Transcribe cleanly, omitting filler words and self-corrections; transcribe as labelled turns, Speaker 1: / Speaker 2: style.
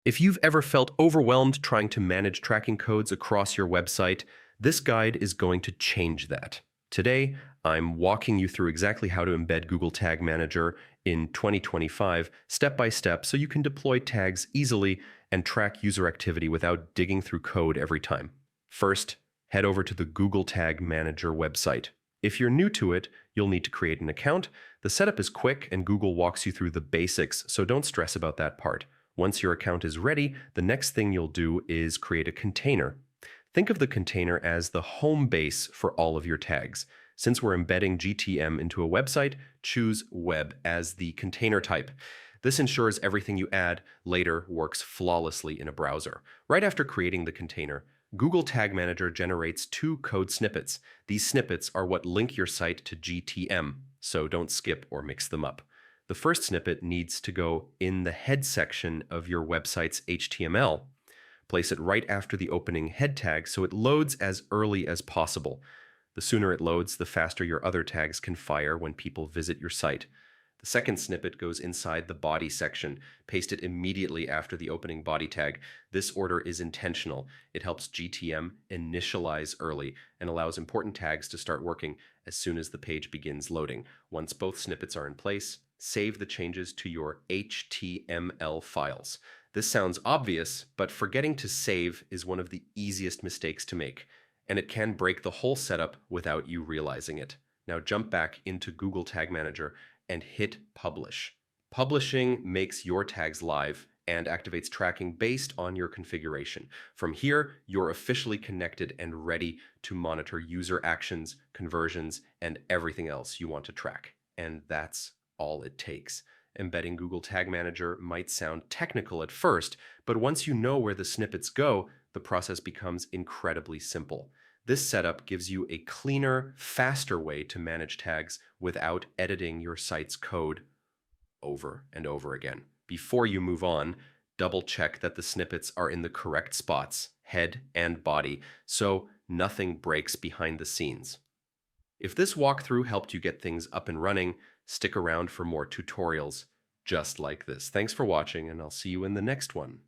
Speaker 1: If you've ever felt overwhelmed trying to manage tracking codes across your website, this guide is going to change that. Today, I'm walking you through exactly how to embed Google Tag Manager in 2025 step by step so you can deploy tags easily and track user activity without digging through code every time. First, head over to the Google Tag Manager website. If you're new to it, you'll need to create an account. The setup is quick and Google walks you through the basics, so don't stress about that part. Once your account is ready, the next thing you'll do is create a container. Think of the container as the home base for all of your tags. Since we're embedding GTM into a website, choose Web as the container type. This ensures everything you add later works flawlessly in a browser. Right after creating the container, Google Tag Manager generates two code snippets. These snippets are what link your site to GTM, so don't skip or mix them up. The first snippet needs to go in the head section of your website's HTML. Place it right after the opening head tag so it loads as early as possible. The sooner it loads, the faster your other tags can fire when people visit your site. The second snippet goes inside the body section. Paste it immediately after the opening body tag. This order is intentional. It helps GTM initialize early and allows important tags to start working as soon as the page begins loading. Once both snippets are in place, save the changes to your HTML files. This sounds obvious, but forgetting to save is one of the easiest mistakes to make, and it can break the whole setup without you realizing it. Now jump back into Google Tag Manager and hit Publish. Publishing makes your tags live and activates tracking based on your configuration. From here, you're officially connected and ready to monitor user actions, conversions, and everything else you want to track. And that's all it takes. Embedding Google Tag Manager might sound technical at first, but once you know where the snippets go, the process becomes incredibly simple. This setup gives you a cleaner, faster way to manage tags without editing your site's code over and over again. Before you move on, double check that the snippets are in the correct spots, head and body, so nothing breaks behind the scenes. If this walkthrough helped you get things up and running, stick around for more tutorials just like this. Thanks for watching, and I'll see you in the next one.